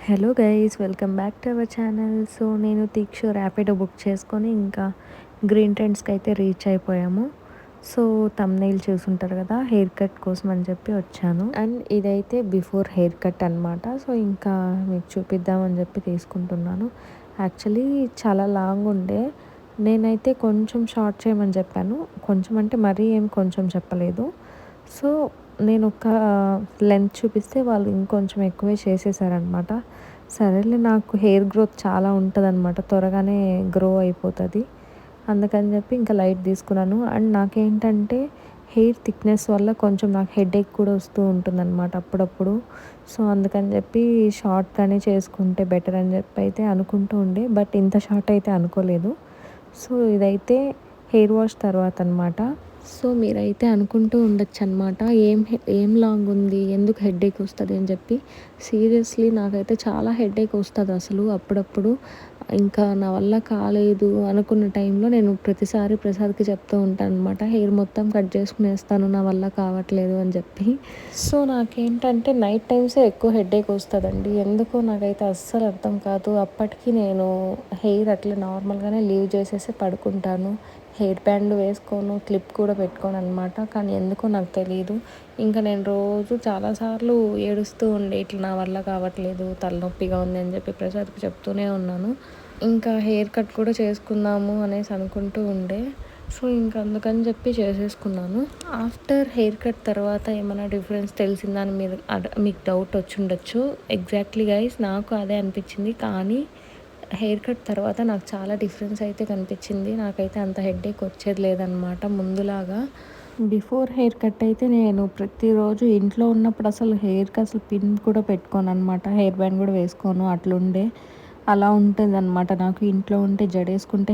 Hello guys, welcome back to our channel. So నేను తీక్షు Rapido book చేసుకొని ఇంకా గ్రీన్ ట్రెండ్స్కి అయితే రీచ్ అయిపోయాము. సో తమ్నెయిల్ చూసుంటారు కదా, హెయిర్ కట్ కోసం అని చెప్పి వచ్చాను. అండ్ ఇదైతే బిఫోర్ హెయిర్ కట్ అనమాట. సో ఇంకా మీకు చూపిద్దామని చెప్పి తీసుకుంటున్నాను. యాక్చువల్లీ చాలా లాంగ్ ఉండే, నేనైతే కొంచెం షార్ట్ చేయమని చెప్పాను. కొంచెం అంటే మరీ ఏం కొంచెం చెప్పలేదు. సో నేను ఒక లెంత్ చూపిస్తే వాళ్ళు ఇంకొంచెం ఎక్కువే చేసేసారనమాట. సరేలే, నాకు హెయిర్ గ్రోత్ చాలా ఉంటుందన్నమాట, త్వరగానే గ్రో అయిపోతుంది. అందుకని చెప్పి ఇంకా లైట్ తీసుకున్నాను. అండ్ నాకేంటంటే హెయిర్ థిక్నెస్ వల్ల కొంచెం నాకు హెడేక్ కూడా వస్తూ ఉంటుందన్నమాట అప్పుడప్పుడు. సో అందుకని చెప్పి షార్ట్గానే చేసుకుంటే బెటర్ అని చెప్పి అయితే అనుకుంటూ ఉండే, బట్ ఇంత షార్ట్ అయితే అనుకోలేదు. సో ఇదైతే హెయిర్ వాష్ తర్వాత అనమాట. సో మీరైతే అనుకుంటూ ఉండొచ్చు అనమాట, ఏం లాంగ్ ఉంది, ఎందుకు హెడేక్ వస్తుంది అని చెప్పి. సీరియస్లీ నాకైతే చాలా హెడేక్ వస్తుంది అసలు అప్పుడప్పుడు. ఇంకా నా వల్ల కాలేదు అనుకున్న టైంలో నేను ప్రతిసారి ప్రసాద్కి చెప్తూ ఉంటాను అనమాట, హెయిర్ మొత్తం కట్ చేసుకునేస్తాను, నా వల్ల కావట్లేదు అని చెప్పి. సో నాకేంటంటే నైట్ టైమ్సే ఎక్కువ హెడేక్ వస్తుందండి, ఎందుకో నాకైతే అస్సలు అర్థం కాదు. అప్పటికి నేను హెయిర్ అట్లా నార్మల్గానే లీవ్ చేసేసి పడుకుంటాను. హెయిర్ బ్యాండ్ వేసుకోను, క్లిప్ కూడా పెట్టుకోను అనమాట. కానీ ఎందుకో నాకు తెలియదు. ఇంకా నేను రోజు చాలాసార్లు ఏడుస్తూ ఉండే, ఇట్లా నా వల్ల కావట్లేదు, తలనొప్పిగా ఉంది అని చెప్పి ప్రసాద్కి చెప్తూనే ఉన్నాను. ఇంకా హెయిర్ కట్ కూడా చేసుకుందాము అనేసి అనుకుంటూ ఉండే. సో ఇంకా అందుకని చెప్పి చేసేసుకున్నాను. ఆఫ్టర్ హెయిర్ కట్ తర్వాత ఏమైనా డిఫరెన్స్ తెలిసిందా అని మీకు డౌట్ వచ్చి ఉండొచ్చు. ఎగ్జాక్ట్లీ గైస్, నాకు అదే అనిపించింది. కానీ హెయిర్ కట్ తర్వాత నాకు చాలా డిఫరెన్స్ అయితే కనిపించింది. నాకైతే అంత హెడేక్ వచ్చేది లేదనమాట ముందులాగా. బిఫోర్ హెయిర్ కట్ అయితే నేను ప్రతిరోజు ఇంట్లో ఉన్నప్పుడు అసలు హెయిర్కి అసలు పిన్ కూడా పెట్టుకోను అనమాట, హెయిర్ బ్యాండ్ కూడా వేసుకోను, అట్లుండే. అలా ఉంటుంది అనమాట నాకు. ఇంట్లో ఉంటే జడేసుకుంటే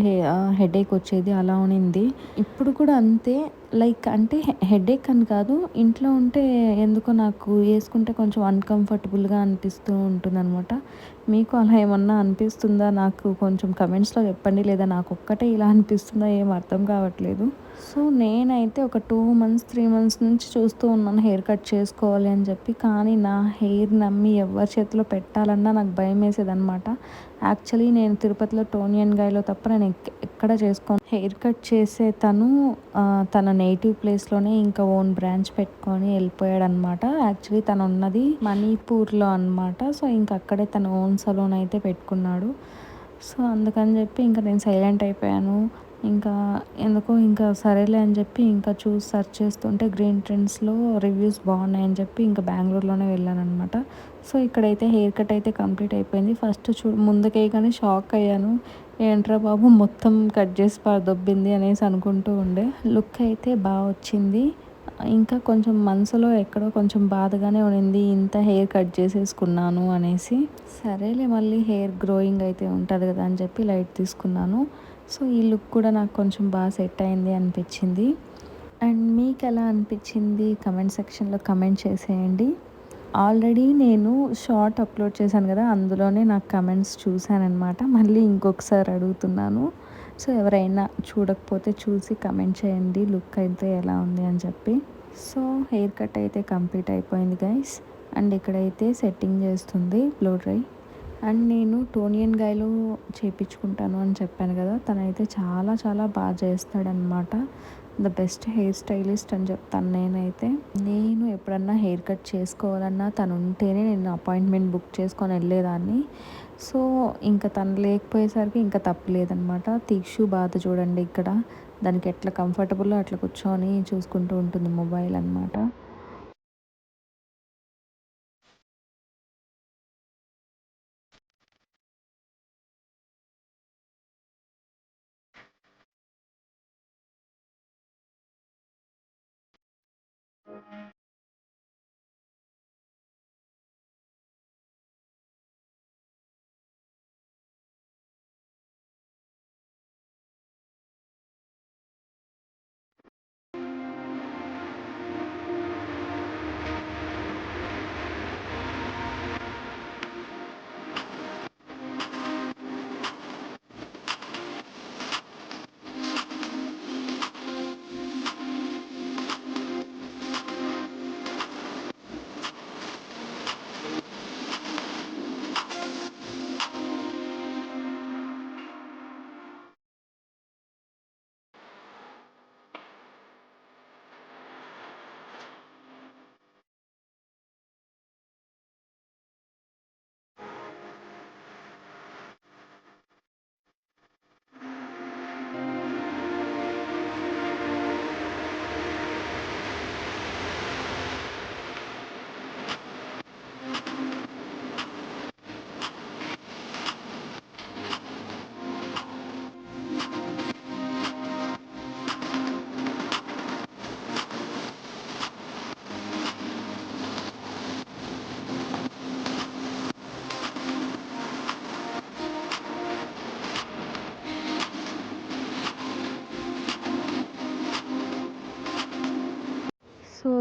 హెడేక్ వచ్చేది, అలా ఉనింది. ఇప్పుడు కూడా అంతే. లైక్ అంటే హెడేక్ అని కాదు, ఇంట్లో ఉంటే ఎందుకో నాకు వేసుకుంటే కొంచెం అన్కంఫర్టబుల్గా అనిపిస్తూ ఉంటుంది అనమాట. మీకు అలా ఏమన్నా అనిపిస్తుందా? నాకు కొంచెం కమెంట్స్లో చెప్పండి. లేదా నాకు ఒక్కటే ఇలా అనిపిస్తుందా, ఏం అర్థం కావట్లేదు. సో నేనైతే ఒక 2 మంత్స్ 3 మంత్స్ నుంచి చూస్తూ ఉన్నాను హెయిర్ కట్ చేసుకోవాలి అని చెప్పి. కానీ నా హెయిర్ నమ్మి ఎవరి చేతిలో పెట్టాలన్నా నాకు భయం వేసేదనమాట. యాక్చువల్లీ నేను తిరుపతిలో టోనియన్ గాయ్లో తప్ప నేను ఎక్కడ చేసుకోను. హెయిర్ కట్ చేసే తన నేటివ్ ప్లేస్లోనే ఇంకా ఓన్ బ్రాంచ్ పెట్టుకొని వెళ్ళిపోయాడనమాట. యాక్చువల్లీ తను ఉన్నది మణిపూర్లో అనమాట. సో ఇంకా అక్కడే తన ఓన్ సలూన్ అయితే పెట్టుకున్నాడు. సో అందుకని చెప్పి ఇంకా నేను సైలెంట్ అయిపోయాను. ఇంకా ఎందుకో ఇంకా సరేలే అని చెప్పి ఇంకా చూసి సెర్చ్ చేస్తుంటే గ్రీన్ ట్రెండ్స్లో రివ్యూస్ బాగున్నాయని చెప్పి ఇంకా బెంగళూరులోనే వెళ్ళాను అనమాట. సో ఇక్కడైతే హెయిర్ కట్ అయితే కంప్లీట్ అయిపోయింది. ఫస్ట్ ముందుకే కానీ షాక్ అయ్యాను, ఏంట్రా బాబు మొత్తం కట్ చేసి దొబ్బింది అనేసి అనుకుంటూ ఉండే. లుక్ అయితే బాగా వచ్చింది. ఇంకా కొంచెం మనసులో ఎక్కడో కొంచెం బాధగానే ఉన్నింది, ఇంత హెయిర్ కట్ చేసేసుకున్నాను అనేసి. సరేలే, మళ్ళీ హెయిర్ గ్రోయింగ్ అయితే ఉంటుంది కదా అని చెప్పి లైట్ తీసుకున్నాను. సో ఈ లుక్ కూడా నాకు కొంచెం బాగా సెట్ అయింది అనిపించింది. అండ్ మీకు ఎలా అనిపించింది కమెంట్ సెక్షన్లో కమెంట్ చేసేయండి. ఆల్రెడీ నేను షార్ట్ అప్లోడ్ చేశాను కదా, అందులోనే నాకు కమెంట్స్ చూశానమాట. మళ్ళీ ఇంకొకసారి అడుగుతున్నాను. సో ఎవరైనా చూడకపోతే చూసి కమెంట్ చేయండి లుక్ అయితే ఎలా ఉంది అని చెప్పి. సో హెయిర్ కట్ అయితే కంప్లీట్ అయిపోయింది గైస్. అండ్ ఇక్కడైతే సెట్టింగ్ చేస్తుంది బ్లో డ్రై. అండ్ నేను టోనియన్ గాయ్లో చేయించుకుంటాను అని చెప్పాను కదా, తనైతే చాలా చాలా బాగా చేస్తాడనమాట. ద బెస్ట్ హెయిర్ స్టైలిస్ట్ అని చెప్తాను నేనైతే. నేను ఎప్పుడన్నా హెయిర్ కట్ చేసుకోవాలన్నా తను ఉంటేనే నేను అపాయింట్మెంట్ బుక్ చేసుకొని వెళ్ళేదాన్ని. సో ఇంకా తను లేకపోయేసరికి ఇంకా తప్పలేదనమాట. తీక్షు బాధ చూడండి ఇక్కడ, దానికి ఎట్లా కంఫర్టబుల్లో అట్లా కూర్చొని చూసుకుంటూ ఉంటుంది మొబైల్ అనమాట.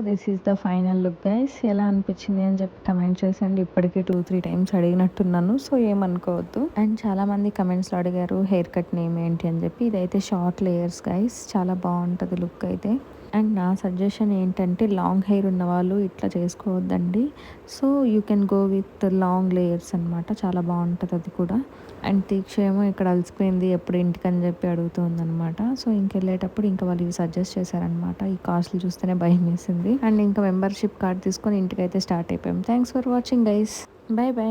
This is the final look guys. ఎలా అనిపించింది అని చెప్పి కమెంట్ చేసండి. ఇప్పటికీ 2-3 టైమ్స్ అడిగినట్టున్నాను, సో ఏమనుకోవద్దు. అండ్ చాలామంది కమెంట్స్లో అడిగారు హెయిర్ కట్ నేమ్ ఏంటి అని చెప్పి. ఇదైతే షార్ట్ లేయర్స్ గైస్, చాలా బాగుంటుంది లుక్ అయితే. అండ్ నా సజెషన్ ఏంటంటే లాంగ్ హెయిర్ ఉన్న వాళ్ళు ఇట్లా చేసుకోవద్దండి. So you can go with long layers అనమాట, చాలా బాగుంటుంది అది కూడా. అండ్ దీక్ష ఏమో ఇక్కడ అలసిపోయింది ఎప్పుడు ఇంటికి అని చెప్పి అడుగుతుందనమాట. సో ఇంకెళ్ళేటప్పుడు ఇంకా వాళ్ళు ఇవి సజెస్ట్ చేశారనమాట. ఈ కాస్ట్లు చూస్తేనే భయం వేసింది. అండ్ ఇంకా మెంబర్షిప్ కార్డ్ తీసుకొని ఇంటికైతే స్టార్ట్ అయిపోయాం. Thanks for watching guys. By by.